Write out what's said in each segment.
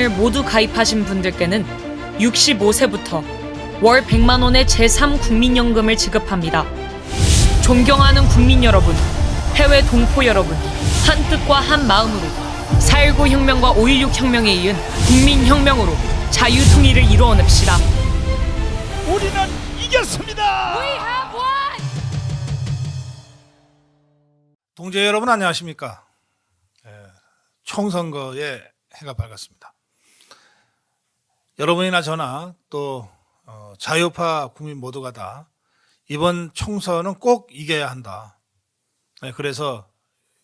국민연금을 모두 가입하신 분들께는 65세부터 월 100만 원의 제3국민연금을 지급합니다. 존경하는 국민 여러분, 해외 동포 여러분, 한 뜻과 한 마음으로 4.19 혁명과 5.16 혁명에 이은 국민혁명으로 자유통일을 이루어냅시다. 우리는 이겼습니다. We have won! 동지 여러분 안녕하십니까? 총선거의 해가 밝았습니다. 여러분이나 저나 또 자유파 국민 모두가 다 이번 총선은 꼭 이겨야 한다. 그래서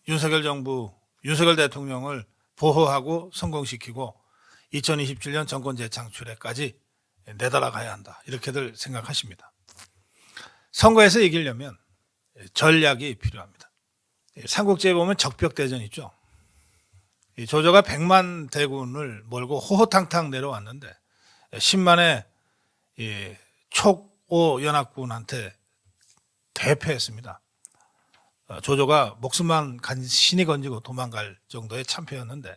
윤석열 정부, 윤석열 대통령을 보호하고 성공시키고 2027년 정권 재창출에까지 내달아가야 한다. 이렇게들 생각하십니다. 선거에서 이기려면 전략이 필요합니다. 삼국지에 보면 적벽대전 있죠. 조조가 100만 대군을 몰고 호호탕탕 내려왔는데 10만의 촉오 연합군한테 대패했습니다. 조조가 목숨만 간신히 건지고 도망갈 정도의 참패였는데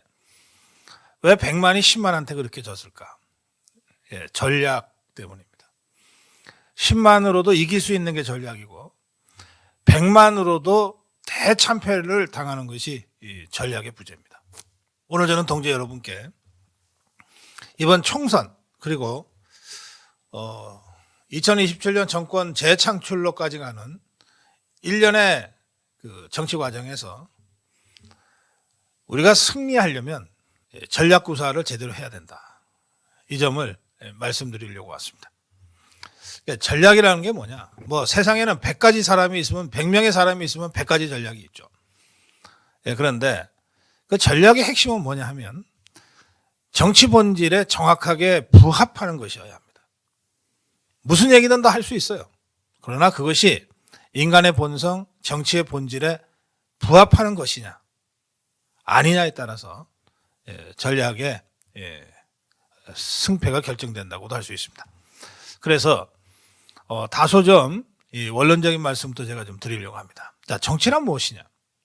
왜 100만이 10만한테 그렇게 졌을까? 전략 때문입니다. 10만으로도 이길 수 있는 게 전략이고 100만으로도 대참패를 당하는 것이 이 전략의 부재입니다. 오늘 저는 동지 여러분께 이번 총선 그리고 2027년 정권 재창출로까지 가는 1년의 그 정치 과정에서 우리가 승리하려면 전략 구사를 제대로 해야 된다. 이 점을 말씀드리려고 왔습니다. 그러니까 전략이라는 게 뭐냐? 뭐 세상에는 100가지 사람이 있으면 100명의 사람이 있으면 100가지 전략이 있죠. 그런데 그 전략의 핵심은 뭐냐 하면 정치 본질에 정확하게 부합하는 것이어야 합니다. 무슨 얘기든 다 할 수 있어요. 그러나 그것이 인간의 본성, 정치의 본질에 부합하는 것이냐 아니냐에 따라서 전략의 승패가 결정된다고도 할 수 있습니다. 그래서 다소 좀 원론적인 말씀부터 제가 좀 드리려고 합니다. 자, 정치란 무엇이냐?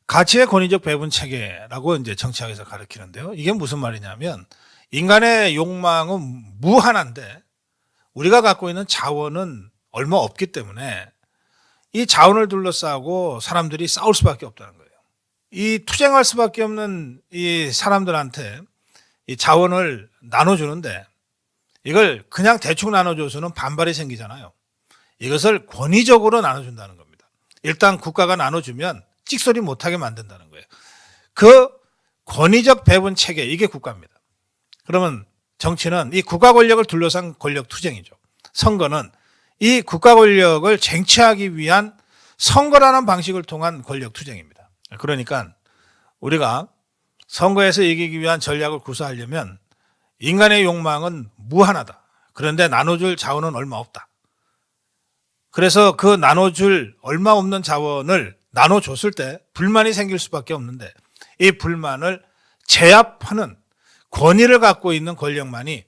가치의 권위적 배분 체계라고 이제 정치학에서 가르치는데요. 이게 무슨 말이냐면 인간의 욕망은 무한한데 우리가 갖고 있는 자원은 얼마 없기 때문에 이 자원을 둘러싸고 사람들이 싸울 수밖에 없다는 거예요. 이 투쟁할 수밖에 없는 이 사람들한테 이 자원을 나눠주는데 이걸 그냥 대충 나눠줘서는 반발이 생기잖아요. 이것을 권위적으로 나눠준다는 겁니다. 일단 국가가 나눠주면 찍소리 못하게 만든다는 거예요. 그 권위적 배분 체계, 이게 국가입니다. 그러면 정치는 이 국가 권력을 둘러싼 권력 투쟁이죠. 선거는 이 국가 권력을 쟁취하기 위한 선거라는 방식을 통한 권력 투쟁입니다. 그러니까 우리가 선거에서 이기기 위한 전략을 구사하려면 인간의 욕망은 무한하다. 그런데 나눠줄 자원은 얼마 없다. 그래서 그 나눠줄 얼마 없는 자원을 나눠줬을 때 불만이 생길 수밖에 없는데 이 불만을 제압하는 권위를 갖고 있는 권력만이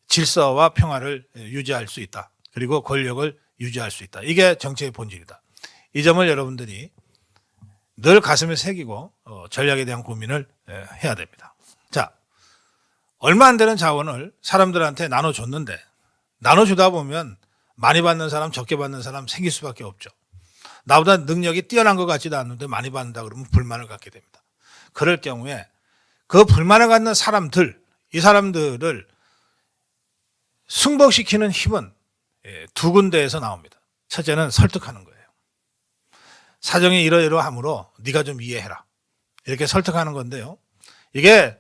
질서와 평화를 유지할 수 있다. 그리고 권력을 유지할 수 있다. 이게 정치의 본질이다. 이 점을 여러분들이 늘 가슴에 새기고 전략에 대한 고민을 해야 됩니다. 자, 얼마 안 되는 자원을 사람들한테 나눠줬는데 나눠주다 보면 많이 받는 사람, 적게 받는 사람 생길 수밖에 없죠. 나보다 능력이 뛰어난 것 같지도 않는데 많이 받는다 그러면 불만을 갖게 됩니다. 그럴 경우에 그 불만을 갖는 사람들, 이 사람들을 승복시키는 힘은 두 군데에서 나옵니다. 첫째는 설득하는 거예요. 사정이 이러이러하므로 네가 좀 이해해라. 이렇게 설득하는 건데요. 이게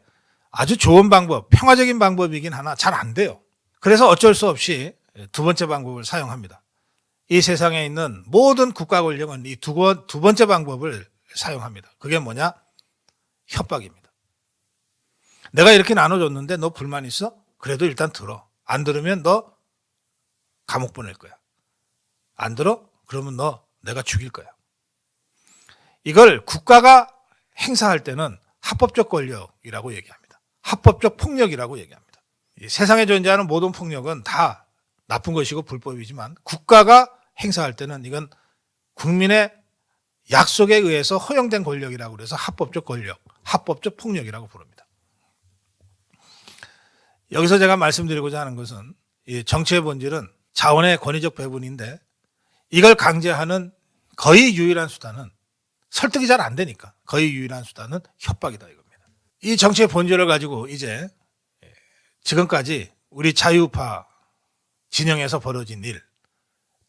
아주 좋은 방법, 평화적인 방법이긴 하나 잘 안 돼요. 그래서 어쩔 수 없이 두 번째 방법을 사용합니다. 이 세상에 있는 모든 국가 권력은 이 두 번째 방법을 사용합니다. 그게 뭐냐? 협박입니다. 내가 이렇게 나눠줬는데 너 불만 있어? 그래도 일단 들어. 안 들으면 너 감옥 보낼 거야. 안 들어? 그러면 너 내가 죽일 거야. 이걸 국가가 행사할 때는 합법적 권력이라고 얘기합니다. 합법적 폭력이라고 얘기합니다. 이 세상에 존재하는 모든 폭력은 다 나쁜 것이고 불법이지만 국가가 행사할 때는 이건 국민의 약속에 의해서 허용된 권력이라고 그래서 합법적 권력, 합법적 폭력이라고 부릅니다. 여기서 제가 말씀드리고자 하는 것은 이 정치의 본질은 자원의 권위적 배분인데 이걸 강제하는 거의 유일한 수단은 설득이 잘 안 되니까 거의 유일한 수단은 협박이다 이겁니다. 이 정치의 본질을 가지고 이제 지금까지 우리 자유우파 진영에서 벌어진 일,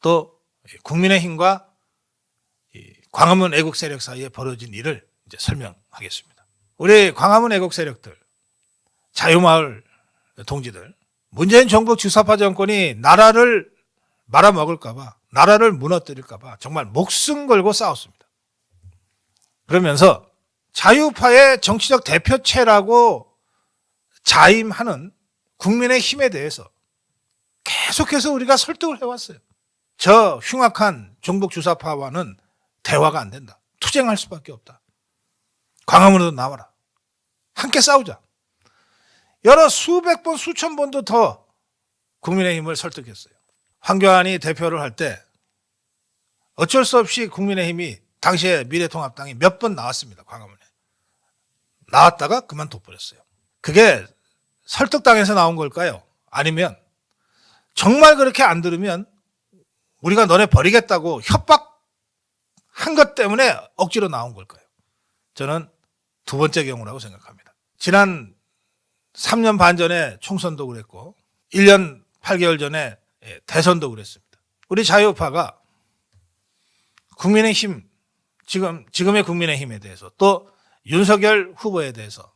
또 국민의힘과 광화문 애국 세력 사이에 벌어진 일을 이제 설명하겠습니다. 우리 광화문 애국 세력들, 자유마을 동지들, 문재인 정부 주사파 정권이 나라를 말아먹을까봐, 나라를 무너뜨릴까봐 정말 목숨 걸고 싸웠습니다. 그러면서 자유파의 정치적 대표체라고 자임하는 국민의힘에 대해서 계속해서 우리가 설득을 해왔어요. 저 흉악한 종북 주사파와는 대화가 안 된다. 투쟁할 수밖에 없다. 광화문으로 나와라. 함께 싸우자. 여러 수백 번, 수천 번도 더 국민의힘을 설득했어요. 황교안이 대표를 할 때 어쩔 수 없이 국민의힘이 당시에 미래통합당이 몇 번 나왔습니다. 광화문에. 나왔다가 그만둬버렸어요. 그게 설득당해서 나온 걸까요? 아니면 정말 그렇게 안 들으면 우리가 너네 버리겠다고 협박한 것 때문에 억지로 나온 걸까요? 저는 두 번째 경우라고 생각합니다. 지난 3년 반 전에 총선도 그랬고 1년 8개월 전에 대선도 그랬습니다. 우리 자유파가 국민의힘, 지금의 국민의힘에 대해서 또 윤석열 후보에 대해서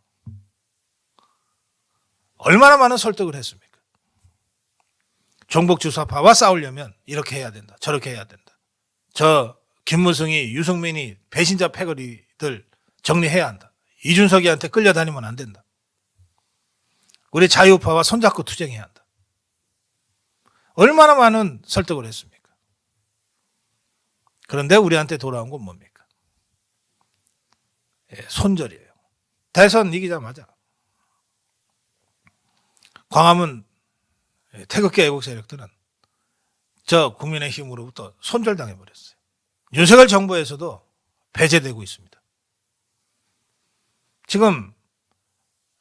얼마나 많은 설득을 했습니까? 종북 주사파와 싸우려면 이렇게 해야 된다. 저렇게 해야 된다. 저 김무성이, 유승민이 배신자 패거리들 정리해야 한다. 이준석이한테 끌려다니면 안 된다. 우리 자유파와 손잡고 투쟁해야 한다. 얼마나 많은 설득을 했습니까? 그런데 우리한테 돌아온 건 뭡니까? 손절이에요. 대선 이기자마자 광화문 태극기 애국 세력들은 저 국민의힘으로부터 손절당해버렸어요. 윤석열 정부에서도 배제되고 있습니다. 지금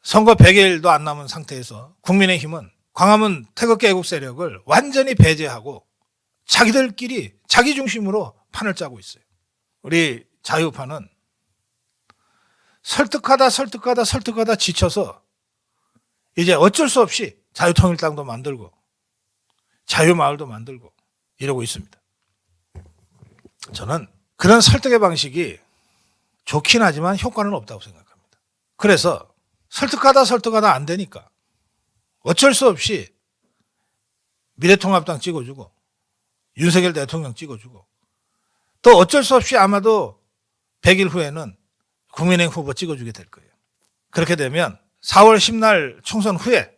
선거 100일도 안 남은 상태에서 국민의힘은 광화문 태극기 애국 세력을 완전히 배제하고 자기들끼리 자기 중심으로 판을 짜고 있어요. 우리 자유파는 설득하다 지쳐서 이제 어쩔 수 없이 자유통일당도 만들고 자유마을도 만들고 이러고 있습니다. 저는 그런 설득의 방식이 좋긴 하지만 효과는 없다고 생각합니다. 그래서 설득하다 안 되니까 어쩔 수 없이 미래통합당 찍어주고 윤석열 대통령 찍어주고 또 어쩔 수 없이 아마도 100일 후에는 국민의힘 후보 찍어주게 될 거예요. 그렇게 되면 4월 10날 총선 후에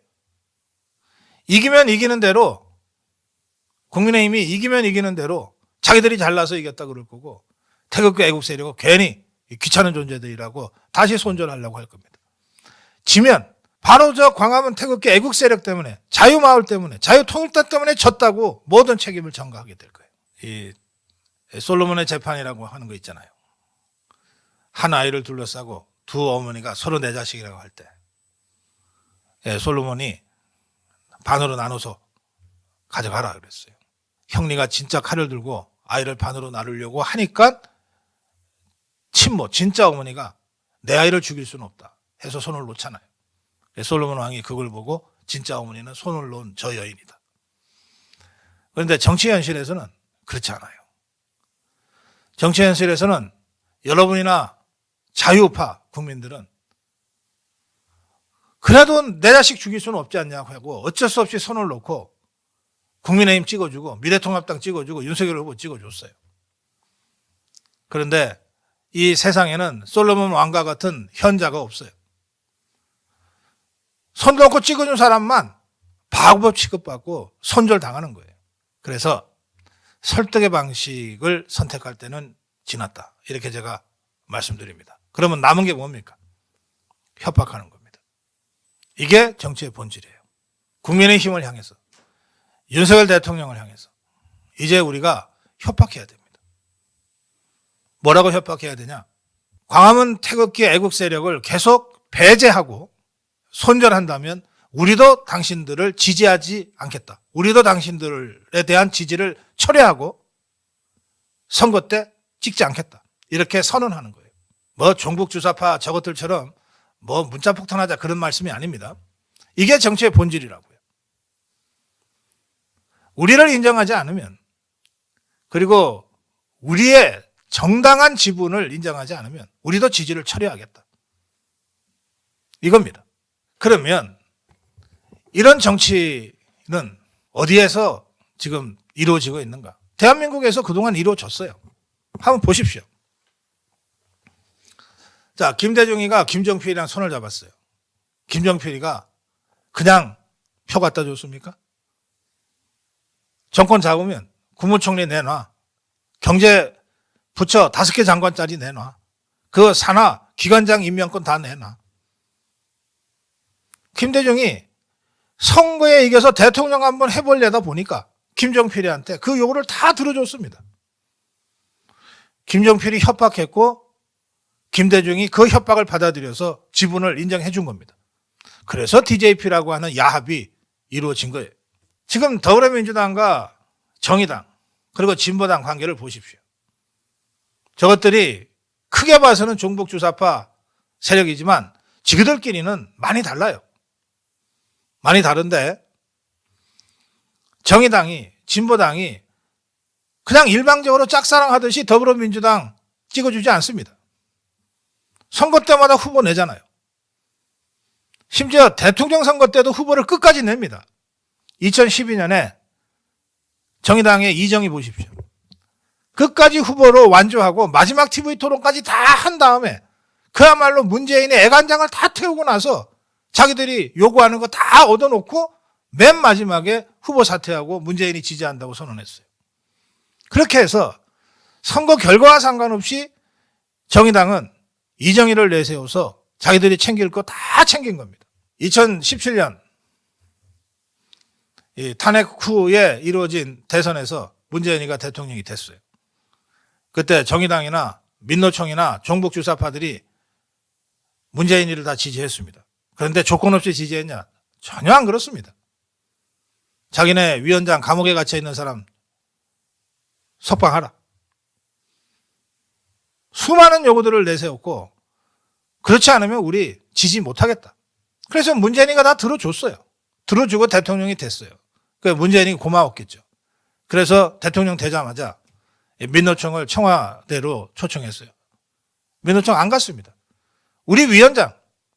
이기면 이기는 대로 국민의힘이 이기면 이기는 대로 자기들이 잘나서 이겼다 그럴 거고 태극기 애국 세력은 괜히 귀찮은 존재들이라고 다시 손절하려고 할 겁니다. 지면 바로 저 광화문 태극기 애국 세력 때문에 자유마을 때문에 자유통일당 때문에 졌다고 모든 책임을 전가하게 될 거예요. 이 솔로몬의 재판이라고 하는 거 있잖아요. 한 아이를 둘러싸고 두 어머니가 서로 내 자식이라고 할 때 솔로몬이 반으로 나눠서 가져가라 그랬어요. 형리가 진짜 칼을 들고 아이를 반으로 나누려고 하니까 친모 진짜 어머니가 내 아이를 죽일 수는 없다 해서 손을 놓잖아요. 솔로몬 왕이 그걸 보고 진짜 어머니는 손을 놓은 저 여인이다. 그런데 정치 현실에서는 그렇지 않아요. 정치 현실에서는 여러분이나 자유파 국민들은 그래도 내 자식 죽일 수는 없지 않냐고 하고 어쩔 수 없이 손을 놓고 국민의힘 찍어주고 미래통합당 찍어주고 윤석열 후보 찍어줬어요. 그런데 이 세상에는 솔로몬 왕과 같은 현자가 없어요. 손 놓고 찍어준 사람만 바보 취급받고 손절당하는 거예요. 그래서 설득의 방식을 선택할 때는 지났다. 이렇게 제가 말씀드립니다. 그러면 남은 게 뭡니까? 협박하는 겁니다. 이게 정치의 본질이에요. 국민의힘을 향해서 윤석열 대통령을 향해서 이제 우리가 협박해야 됩니다. 뭐라고 협박해야 되냐? 광화문 태극기 애국 세력을 계속 배제하고 손절한다면 우리도 당신들을 지지하지 않겠다. 우리도 당신들에 대한 지지를 철회하고 선거 때 찍지 않겠다. 이렇게 선언하는 거예요. 뭐 종북 주사파 저것들처럼 뭐 문자폭탄하자 그런 말씀이 아닙니다. 이게 정치의 본질이라고요. 우리를 인정하지 않으면, 그리고 우리의 정당한 지분을 인정하지 않으면 우리도 지지를 철회하겠다. 이겁니다. 그러면 이런 정치는 어디에서 지금 이루어지고 있는가? 대한민국에서 그동안 이루어졌어요. 한번 보십시오. 자, 김대중이가 김정필이랑 손을 잡았어요. 김정필이가 그냥 표 갖다 줬습니까? 정권 잡으면 국무총리 내놔. 경제 부처 5개 장관짜리 내놔. 그 산하 기관장 임명권 다 내놔. 김대중이 선거에 이겨서 대통령 한번 해보려다 보니까 김정필이한테 그 요구를 다 들어줬습니다. 김정필이 협박했고 김대중이 그 협박을 받아들여서 지분을 인정해 준 겁니다. 그래서 DJP라고 하는 야합이 이루어진 거예요. 지금 더불어민주당과 정의당 그리고 진보당 관계를 보십시오. 저것들이 크게 봐서는 종북주사파 세력이지만 지그들끼리는 많이 달라요. 많이 다른데 정의당이, 진보당이 그냥 일방적으로 짝사랑하듯이 더불어민주당 찍어주지 않습니다. 선거 때마다 후보 내잖아요. 심지어 대통령 선거 때도 후보를 끝까지 냅니다. 2012년에 정의당의 이정희 보십시오. 끝까지 후보로 완주하고 마지막 TV 토론까지 다 한 다음에 그야말로 문재인의 애간장을 다 태우고 나서 자기들이 요구하는 거 다 얻어놓고 맨 마지막에 후보 사퇴하고 문재인이 지지한다고 선언했어요. 그렇게 해서 선거 결과와 상관없이 정의당은 이정희를 내세워서 자기들이 챙길 거 다 챙긴 겁니다. 2017년 탄핵 후에 이루어진 대선에서 문재인이가 대통령이 됐어요. 그때 정의당이나 민노총이나 종북주사파들이 문재인이를 다 지지했습니다. 그런데 조건 없이 지지했냐? 전혀 안 그렇습니다. 자기네 위원장 감옥에 갇혀 있는 사람 석방하라. 수많은 요구들을 내세웠고 그렇지 않으면 우리 지지 못하겠다. 그래서 문재인이가 다 들어줬어요. 들어주고 대통령이 됐어요. 그 문재인이 고마웠겠죠. 그래서 대통령 되자마자 민노총을 청와대로 초청했어요. 민노총 안 갔습니다. 우리 위원장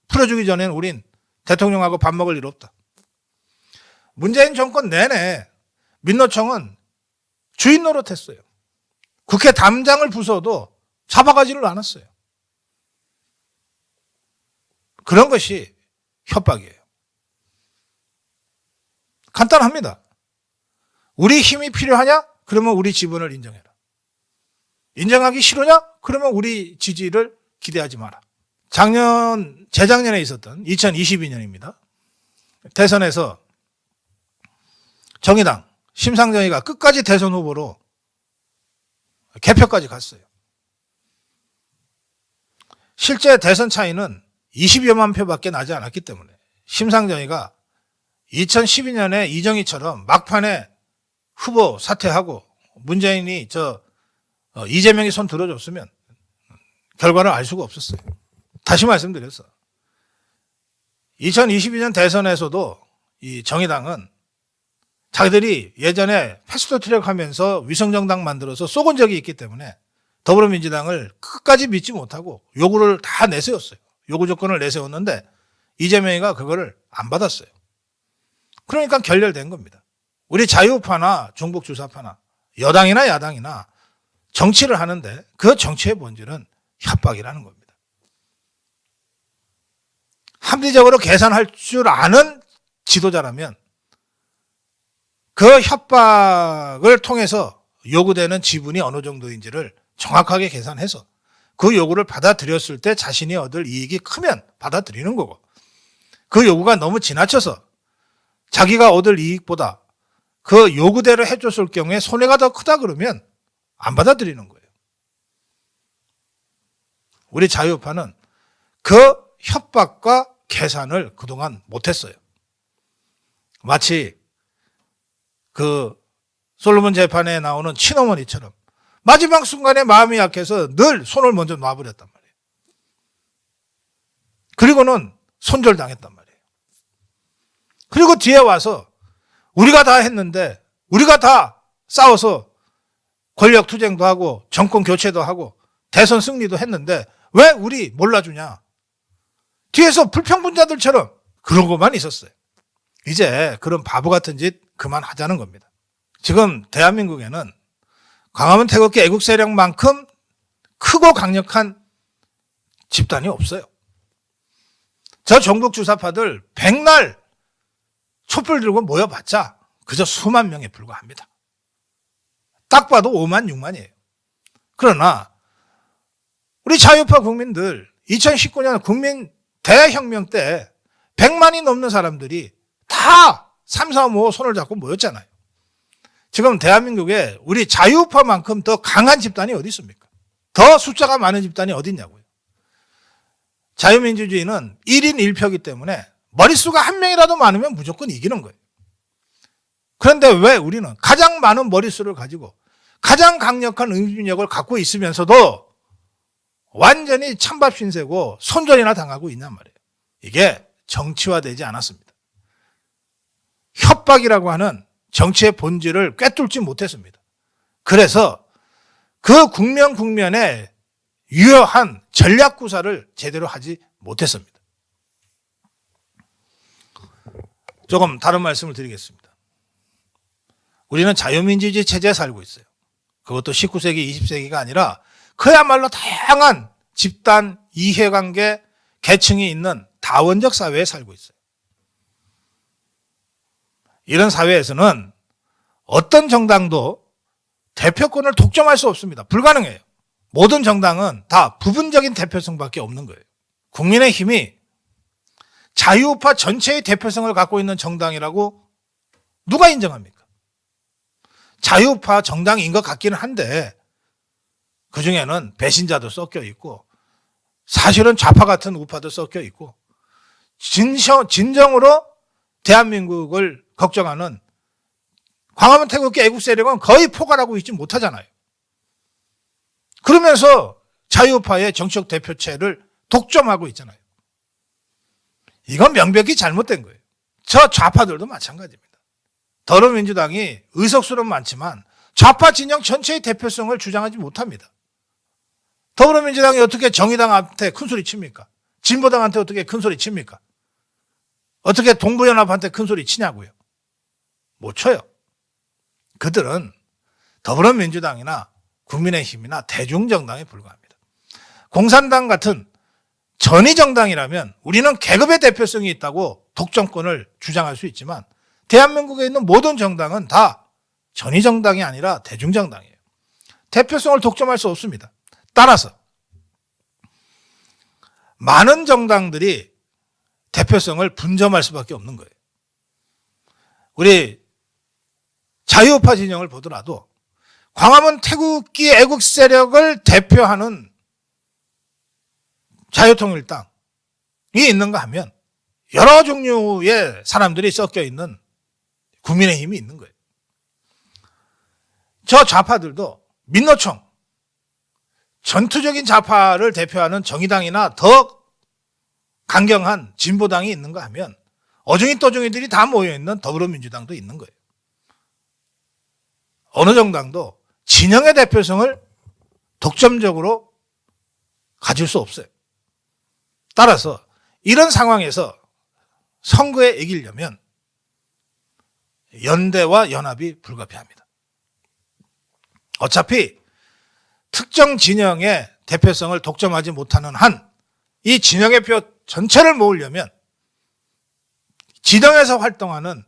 풀어주기 전에는 우린 대통령하고 밥 먹을 일 없다. 문재인 정권 내내 민노총은 주인 노릇했어요. 국회 담장을 부숴도 잡아가지를 않았어요. 그런 것이 협박이에요. 간단합니다. 우리 힘이 필요하냐? 그러면 우리 지분을 인정해라. 인정하기 싫으냐? 그러면 우리 지지를 기대하지 마라. 재작년에 있었던 2022년입니다. 대선에서 정의당 심상정이가 끝까지 대선 후보로 개표까지 갔어요. 실제 대선 차이는 20여만 표밖에 나지 않았기 때문에 심상정이가 2012년에 이정희처럼 막판에 후보 사퇴하고 문재인이 이재명이 손 들어줬으면 결과를 알 수가 없었어요. 다시 말씀드렸어. 2022년 대선에서도 이 정의당은 자기들이 예전에 패스트트랙 하면서 위성정당 만들어서 쏘은 적이 있기 때문에 더불어민주당을 끝까지 믿지 못하고 요구를 다 내세웠어요. 요구 조건을 내세웠는데 이재명이가 그거를 안 받았어요. 그러니까 결렬된 겁니다. 우리 자유파나 종북주사파나 여당이나 야당이나 정치를 하는데 그 정치의 본질은 협박이라는 겁니다. 합리적으로 계산할 줄 아는 지도자라면 그 협박을 통해서 요구되는 지분이 어느 정도인지를 정확하게 계산해서 그 요구를 받아들였을 때 자신이 얻을 이익이 크면 받아들이는 거고, 그 요구가 너무 지나쳐서 자기가 얻을 이익보다 그 요구대로 해줬을 경우에 손해가 더 크다 그러면 안 받아들이는 거예요. 우리 자유파는 그 협박과 계산을 그동안 못했어요. 마치 그 솔로몬 재판에 나오는 친어머니처럼 마지막 순간에 마음이 약해서 늘 손을 먼저 놔버렸단 말이에요. 그리고는 손절당했단 말이에요. 그리고 뒤에 와서 우리가 다 했는데, 우리가 다 싸워서 권력 투쟁도 하고 정권 교체도 하고 대선 승리도 했는데 왜 우리 몰라주냐. 뒤에서 불평분자들처럼 그런 것만 있었어요. 이제 그런 바보 같은 짓 그만하자는 겁니다. 지금 대한민국에는 광화문 태극기 애국 세력만큼 크고 강력한 집단이 없어요. 저 전국 주사파들 백날 촛불 들고 모여봤자 그저 수만 명에 불과합니다. 딱 봐도 5만, 6만이에요. 그러나 우리 자유파 국민들 2019년 국민 대혁명 때 100만이 넘는 사람들이 다 3, 4, 5 손을 잡고 모였잖아요. 지금 대한민국에 우리 자유파만큼 더 강한 집단이 어디 있습니까? 더 숫자가 많은 집단이 어디 있냐고요. 자유민주주의는 1인 1표이기 때문에 머릿수가 한 명이라도 많으면 무조건 이기는 거예요. 그런데 왜 우리는 가장 많은 머릿수를 가지고 가장 강력한 응집력을 갖고 있으면서도 완전히 찬밥 신세고 손절이나 당하고 있냔 말이에요. 이게 정치화되지 않았습니다. 협박이라고 하는 정치의 본질을 꿰뚫지 못했습니다. 그래서 그 국면에 유효한 전략 구사를 제대로 하지 못했습니다. 조금 다른 말씀을 드리겠습니다. 우리는 자유민주주의 체제에 살고 있어요. 그것도 19세기, 20세기가 아니라 그야말로 다양한 집단, 이해관계, 계층이 있는 다원적 사회에 살고 있어요. 이런 사회에서는 어떤 정당도 대표권을 독점할 수 없습니다. 불가능해요. 모든 정당은 다 부분적인 대표성밖에 없는 거예요. 국민의힘이 자유우파 전체의 대표성을 갖고 있는 정당이라고 누가 인정합니까? 자유우파 정당인 것 같기는 한데 그중에는 배신자도 섞여 있고 사실은 좌파 같은 우파도 섞여 있고 진정으로 대한민국을 걱정하는 광화문 태극기 애국 세력은 거의 포괄하고 있지 못하잖아요. 그러면서 자유우파의 정치적 대표체를 독점하고 있잖아요. 이건 명백히 잘못된 거예요. 저 좌파들도 마찬가지입니다. 더불어민주당이 의석수는 많지만 좌파 진영 전체의 대표성을 주장하지 못합니다. 더불어민주당이 어떻게 정의당한테 큰소리 칩니까? 진보당한테 어떻게 큰소리 칩니까? 어떻게 동부연합한테 큰소리 치냐고요? 못 쳐요. 그들은 더불어민주당이나 국민의힘이나 대중정당에 불과합니다. 공산당 같은 전위정당이라면 우리는 계급의 대표성이 있다고 독점권을 주장할 수 있지만 대한민국에 있는 모든 정당은 다 전위정당이 아니라 대중정당이에요. 대표성을 독점할 수 없습니다. 따라서 많은 정당들이 대표성을 분점할 수밖에 없는 거예요. 우리 자유우파 진영을 보더라도 광화문 태극기 애국 세력을 대표하는 자유통일당이 있는가 하면 여러 종류의 사람들이 섞여 있는 국민의힘이 있는 거예요. 저 좌파들도 민노총, 전투적인 좌파를 대표하는 정의당이나 더 강경한 진보당이 있는가 하면 어중이 떠중이들이 다 모여있는 더불어민주당도 있는 거예요. 어느 정당도 진영의 대표성을 독점적으로 가질 수 없어요. 따라서 이런 상황에서 선거에 이기려면 연대와 연합이 불가피합니다. 어차피 특정 진영의 대표성을 독점하지 못하는 한 이 진영의 표 전체를 모으려면 진영에서 활동하는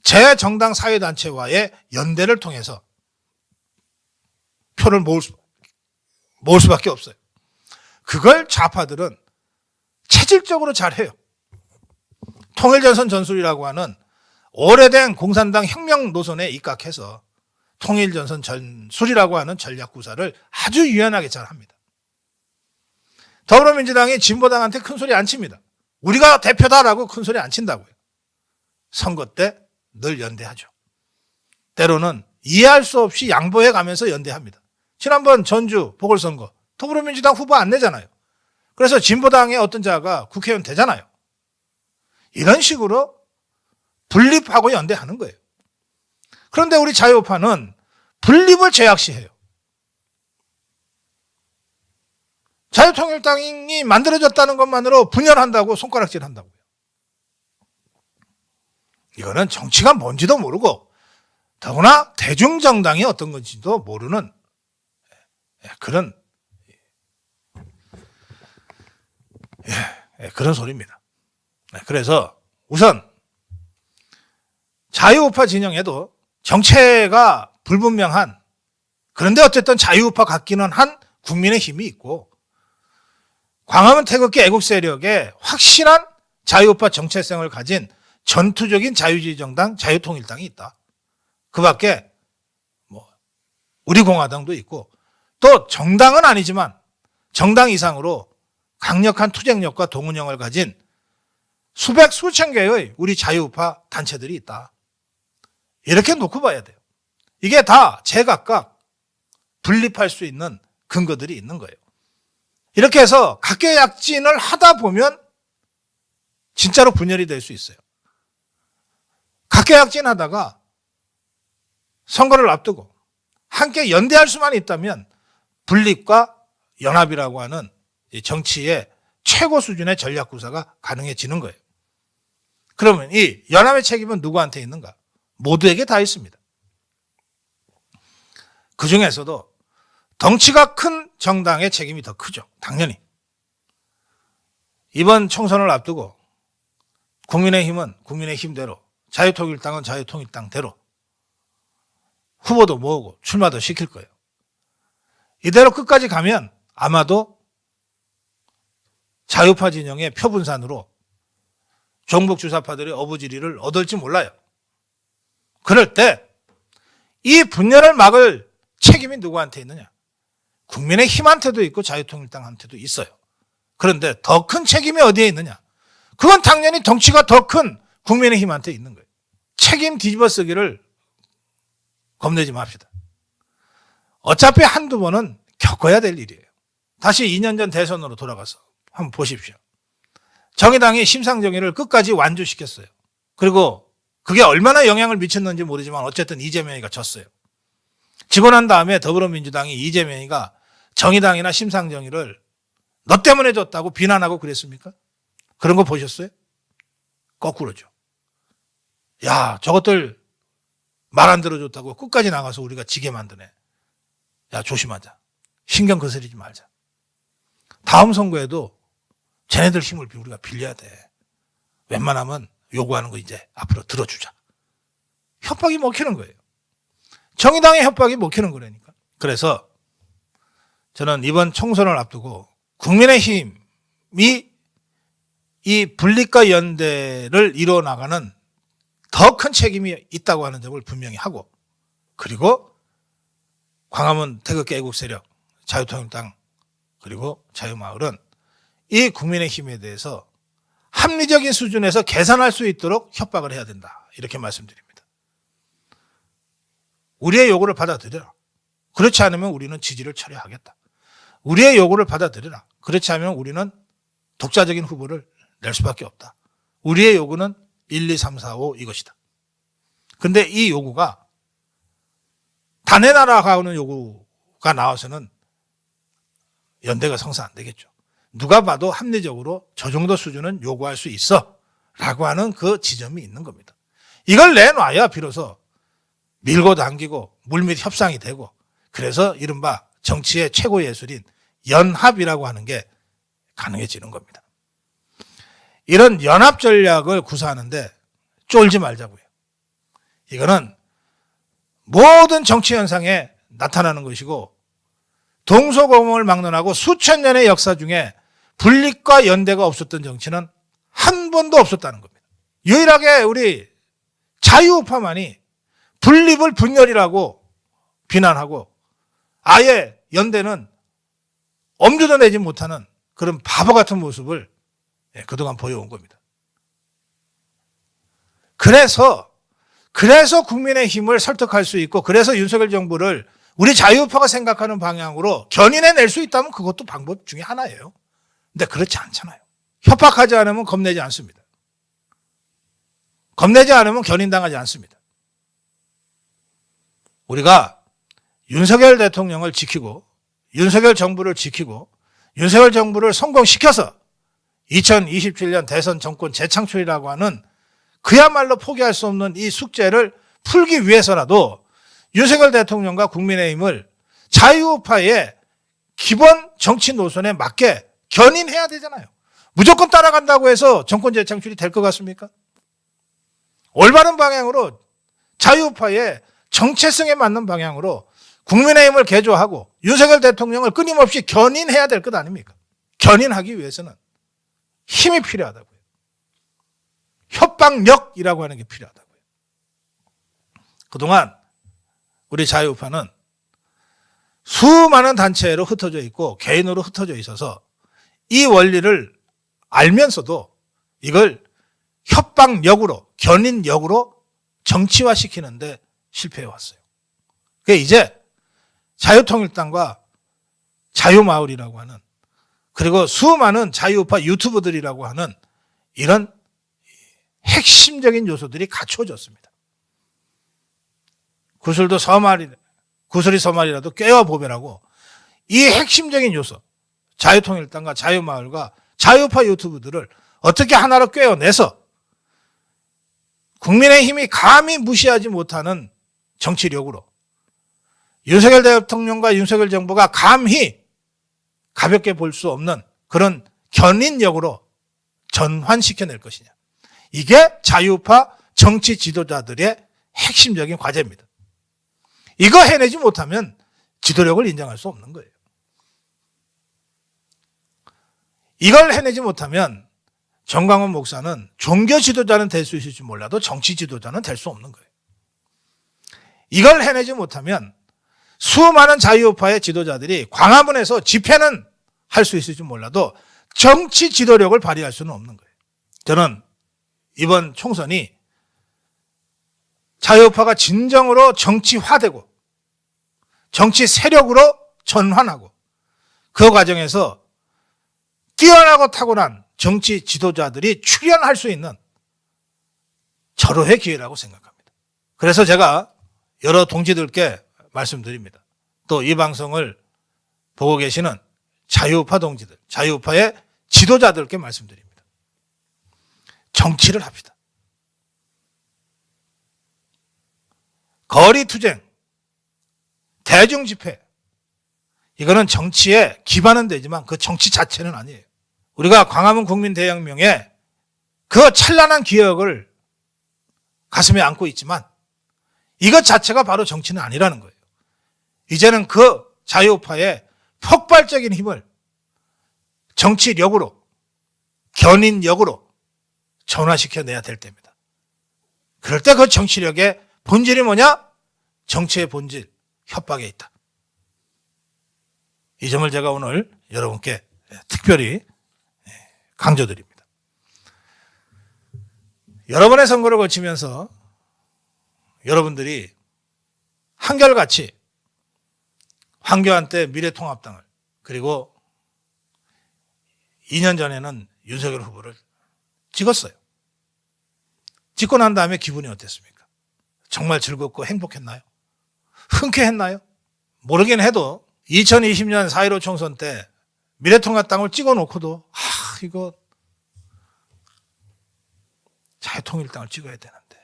재정당 사회단체와의 연대를 통해서 표를 모을 수밖에 없어요. 그걸 좌파들은 체질적으로 잘해요. 통일전선 전술이라고 하는 오래된 공산당 혁명 노선에 입각해서 통일전선 전술이라고 하는 전략구사를 아주 유연하게 잘합니다. 더불어민주당이 진보당한테 큰소리 안 칩니다. 우리가 대표다라고 큰소리 안 친다고요. 선거 때 늘 연대하죠. 때로는 이해할 수 없이 양보해 가면서 연대합니다. 지난번 전주 보궐선거 더불어민주당 후보 안 내잖아요. 그래서 진보당의 어떤 자가 국회의원 되잖아요. 이런 식으로 분립하고 연대하는 거예요. 그런데 우리 자유우파는 분립을 제약시해요. 자유통일당이 만들어졌다는 것만으로 분열한다고 손가락질 한다고요. 이거는 정치가 뭔지도 모르고 더구나 대중정당이 어떤 건지도 모르는 그런 그런 소리입니다. 그래서 우선 자유우파 진영에도 정체가 불분명한, 그런데 어쨌든 자유우파 같기는 한 국민의 힘이 있고, 광화문 태극기 애국 세력에 확실한 자유우파 정체성을 가진 전투적인 자유주의 정당 자유통일당이 있다. 그 밖에 우리 공화당도 있고, 또 정당은 아니지만 정당 이상으로 강력한 투쟁력과 동원력을 가진 수백 수천 개의 우리 자유우파 단체들이 있다. 이렇게 놓고 봐야 돼요. 이게 다 제각각 분립할 수 있는 근거들이 있는 거예요. 이렇게 해서 각계약진을 하다 보면 진짜로 분열이 될 수 있어요. 각계약진 하다가 선거를 앞두고 함께 연대할 수만 있다면 분립과 연합이라고 하는 정치의 최고 수준의 전략 구사가 가능해지는 거예요. 그러면 이 연합의 책임은 누구한테 있는가? 모두에게 다 있습니다. 그 중에서도 덩치가 큰 정당의 책임이 더 크죠. 당연히. 이번 총선을 앞두고 국민의힘은 국민의힘대로, 자유통일당은 자유통일당대로 후보도 모으고 출마도 시킬 거예요. 이대로 끝까지 가면 아마도 자유파 진영의 표분산으로 종북 주사파들의 어부지리를 얻을지 몰라요. 그럴 때 이 분열을 막을 책임이 누구한테 있느냐? 국민의힘한테도 있고 자유통일당한테도 있어요. 그런데 더 큰 책임이 어디에 있느냐? 그건 당연히 덩치가 더 큰 국민의힘한테 있는 거예요. 책임 뒤집어쓰기를 겁내지 맙시다. 어차피 한두 번은 겪어야 될 일이에요. 다시 2년 전 대선으로 돌아가서 한번 보십시오. 정의당이 심상정의를 끝까지 완주시켰어요. 그리고 그게 얼마나 영향을 미쳤는지 모르지만 어쨌든 이재명이가 졌어요. 지고 난 다음에 더불어민주당이 이재명이가 정의당이나 심상정의를 너 때문에 졌다고 비난하고 그랬습니까? 그런 거 보셨어요? 거꾸로죠. 야, 저것들 말 안 들어줬다고 끝까지 나가서 우리가 지게 만드네. 야, 조심하자. 신경 거스리지 말자. 다음 선거에도 쟤네들 힘을 우리가 빌려야 돼. 웬만하면 요구하는 거 이제 앞으로 들어주자. 협박이 먹히는 거예요. 정의당의 협박이 먹히는 거라니까. 그래서 저는 이번 총선을 앞두고 국민의힘이 이 분립과 연대를 이루어 나가는 더 큰 책임이 있다고 하는 점을 분명히 하고, 그리고 광화문 태극기 애국 세력, 자유통일당, 그리고 자유마을은 이 국민의힘에 대해서 합리적인 수준에서 계산할 수 있도록 협박을 해야 된다. 이렇게 말씀드립니다. 우리의 요구를 받아들여라. 그렇지 않으면 우리는 지지를 철회하겠다. 우리의 요구를 받아들여라. 그렇지 않으면 우리는 독자적인 후보를 낼 수밖에 없다. 우리의 요구는 1, 2, 3, 4, 5 이것이다. 근데 이 요구가 단에 날아가는 요구가 나와서는 연대가 성사 안 되겠죠. 누가 봐도 합리적으로 저 정도 수준은 요구할 수 있어 라고 하는 그 지점이 있는 겁니다. 이걸 내놔야 비로소 밀고 당기고 물밑 협상이 되고, 그래서 이른바 정치의 최고 예술인 연합이라고 하는 게 가능해지는 겁니다. 이런 연합 전략을 구사하는데 쫄지 말자고요. 이거는 모든 정치 현상에 나타나는 것이고, 동서고금을 막론하고 수천 년의 역사 중에 분립과 연대가 없었던 정치는 한 번도 없었다는 겁니다. 유일하게 우리 자유우파만이 분립을 분열이라고 비난하고 아예 연대는 엄두도 내지 못하는 그런 바보 같은 모습을 그동안 보여온 겁니다. 그래서 국민의힘을 설득할 수 있고, 그래서 윤석열 정부를 우리 자유우파가 생각하는 방향으로 견인해낼 수 있다면 그것도 방법 중에 하나예요. 근데 그렇지 않잖아요. 협박하지 않으면 겁내지 않습니다. 겁내지 않으면 견인당하지 않습니다. 우리가 윤석열 대통령을 지키고 윤석열 정부를 지키고 윤석열 정부를 성공시켜서 2027년 대선 정권 재창출이라고 하는 그야말로 포기할 수 없는 이 숙제를 풀기 위해서라도 윤석열 대통령과 국민의힘을 자유우파의 기본 정치 노선에 맞게 견인해야 되잖아요. 무조건 따라간다고 해서 정권 재창출이 될 것 같습니까? 올바른 방향으로 자유우파의 정체성에 맞는 방향으로 국민의힘을 개조하고 윤석열 대통령을 끊임없이 견인해야 될 것 아닙니까? 견인하기 위해서는 힘이 필요하다고요. 협박력이라고 하는 게 필요하다고요. 그동안 우리 자유우파는 수많은 단체로 흩어져 있고 개인으로 흩어져 있어서 이 원리를 알면서도 이걸 협박력으로, 견인력으로 정치화시키는데 실패해왔어요. 그게 이제 자유통일당과 자유마을이라고 하는, 그리고 수많은 자유우파 유튜브들이라고 하는 이런 핵심적인 요소들이 갖춰졌습니다. 구슬이 서말이라도 꿰와 보배라고 이 핵심적인 요소, 자유통일당과 자유마을과 자유우파 유튜브들을 어떻게 하나로 꿰어내서 국민의힘이 감히 무시하지 못하는 정치력으로 윤석열 대통령과 윤석열 정부가 감히 가볍게 볼 수 없는 그런 견인력으로 전환시켜낼 것이냐. 이게 자유우파 정치 지도자들의 핵심적인 과제입니다. 이거 해내지 못하면 지도력을 인정할 수 없는 거예요. 이걸 해내지 못하면 정광훈 목사는 종교 지도자는 될 수 있을지 몰라도 정치 지도자는 될 수 없는 거예요. 이걸 해내지 못하면 수많은 자유우파의 지도자들이 광화문에서 집회는 할 수 있을지 몰라도 정치 지도력을 발휘할 수는 없는 거예요. 저는 이번 총선이 자유우파가 진정으로 정치화되고 정치 세력으로 전환하고 그 과정에서 뛰어나고 타고난 정치 지도자들이 출연할 수 있는 절호의 기회라고 생각합니다. 그래서 제가 여러 동지들께 말씀드립니다. 또 이 방송을 보고 계시는 자유우파 동지들, 자유우파의 지도자들께 말씀드립니다. 정치를 합시다. 거리투쟁, 대중집회, 이거는 정치에 기반은 되지만 그 정치 자체는 아니에요. 우리가 광화문 국민대혁명의 그 찬란한 기억을 가슴에 안고 있지만 이것 자체가 바로 정치는 아니라는 거예요. 이제는 그 자유우파의 폭발적인 힘을 정치력으로, 견인력으로 전환시켜내야 될 때입니다. 그럴 때 그 정치력의 본질이 뭐냐? 정치의 본질, 협박에 있다. 이 점을 제가 오늘 여러분께 특별히 강조드립니다. 여러분의 선거를 거치면서 여러분들이 한결같이 황교안 때 미래통합당을, 그리고 2년 전에는 윤석열 후보를 찍었어요. 찍고 난 다음에 기분이 어땠습니까? 정말 즐겁고 행복했나요? 흔쾌했나요? 모르긴 해도 2020년 4.15 총선 때 미래통합당을 찍어놓고도 이거 자유통일당을 찍어야 되는데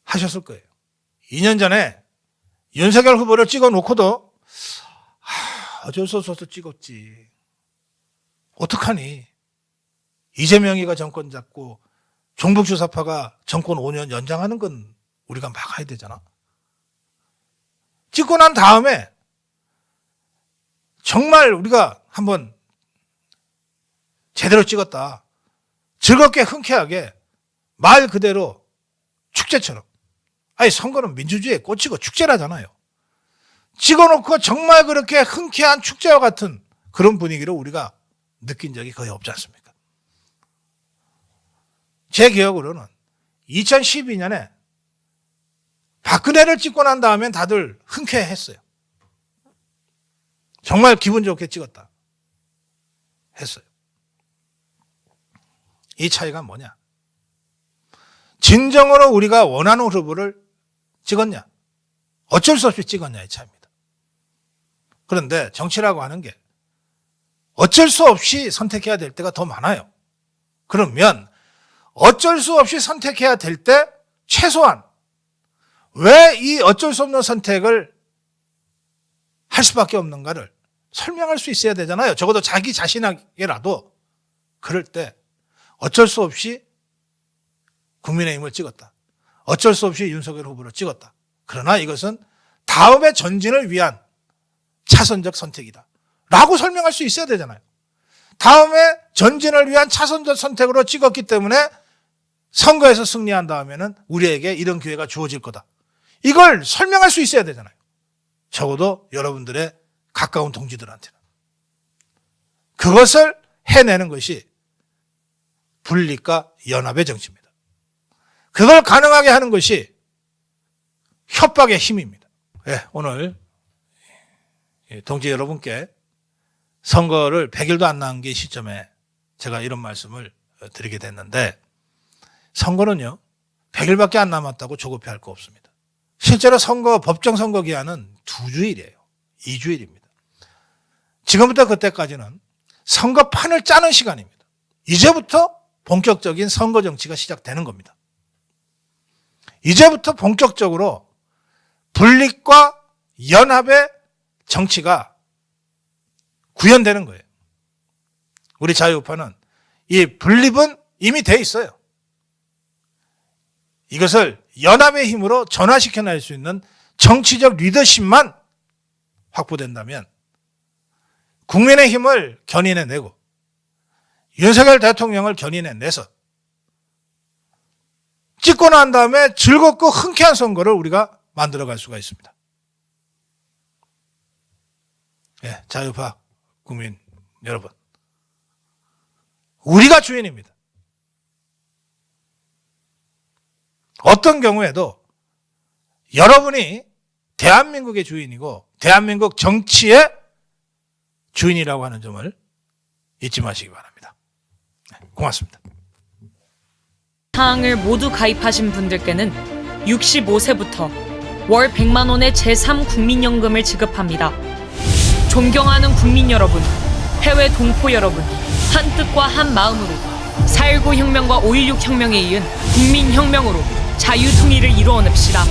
하셨을 거예요. 2년 전에 윤석열 후보를 찍어놓고도 어쩔 수 없어서 찍었지. 어떡하니? 이재명이가 정권 잡고 종북주사파가 정권 5년 연장하는 건 우리가 막아야 되잖아. 찍고 난 다음에 정말 우리가 한번 제대로 찍었다. 즐겁게 흔쾌하게 말 그대로 축제처럼. 아니 선거는 민주주의의 꽃이고 축제라잖아요. 찍어놓고 정말 그렇게 흔쾌한 축제와 같은 그런 분위기를 우리가 느낀 적이 거의 없지 않습니까? 제 기억으로는 2012년에 박근혜를 찍고 난 다음엔 다들 흔쾌했어요. 정말 기분 좋게 찍었다 했어요. 이 차이가 뭐냐? 진정으로 우리가 원하는 후보를 찍었냐? 어쩔 수 없이 찍었냐의 차이입니다. 그런데 정치라고 하는 게 어쩔 수 없이 선택해야 될 때가 더 많아요. 그러면 어쩔 수 없이 선택해야 될 때 최소한 왜 이 어쩔 수 없는 선택을 할 수밖에 없는가를 설명할 수 있어야 되잖아요. 적어도 자기 자신에게라도. 그럴 때 어쩔 수 없이 국민의힘을 찍었다. 어쩔 수 없이 윤석열 후보를 찍었다. 그러나 이것은 다음의 전진을 위한 차선적 선택이다 라고 설명할 수 있어야 되잖아요. 다음에 전진을 위한 차선적 선택으로 찍었기 때문에 선거에서 승리한 다음에는 우리에게 이런 기회가 주어질 거다. 이걸 설명할 수 있어야 되잖아요. 적어도 여러분들의 가까운 동지들한테는. 그것을 해내는 것이 분립과 연합의 정치입니다. 그걸 가능하게 하는 것이 협박의 힘입니다. 네, 오늘 동지 여러분께 선거를 100일도 안 남은 게 시점에 제가 이런 말씀을 드리게 됐는데, 선거는요 100일밖에 안 남았다고 조급해할 거 없습니다. 실제로 법정 선거 기한은 2주일이에요. 2주일입니다. 지금부터 그때까지는 선거판을 짜는 시간입니다. 이제부터 본격적인 선거 정치가 시작되는 겁니다. 이제부터 본격적으로 분립과 연합의 정치가 구현되는 거예요. 우리 자유우파는 이 분립은 이미 돼 있어요. 이것을 연합의 힘으로 전환시켜낼 수 있는 정치적 리더십만 확보된다면 국민의 힘을 견인해내고 윤석열 대통령을 견인해내서 찍고 난 다음에 즐겁고 흔쾌한 선거를 우리가 만들어갈 수가 있습니다. 예, 자유파 국민 여러분, 우리가 주인입니다. 어떤 경우에도 여러분이 대한민국의 주인이고 대한민국 정치의 주인이라고 하는 점을 잊지 마시기 바랍니다. 네, 고맙습니다. 사항을 모두 가입하신 분들께는 65세부터 월 100만 원의 제3 국민연금을 지급합니다. 존경하는 국민 여러분, 해외 동포 여러분, 한 뜻과 한 마음으로 4.19 혁명과 5.16 혁명에 이은 국민혁명으로 자유통일을 이루어냅시다.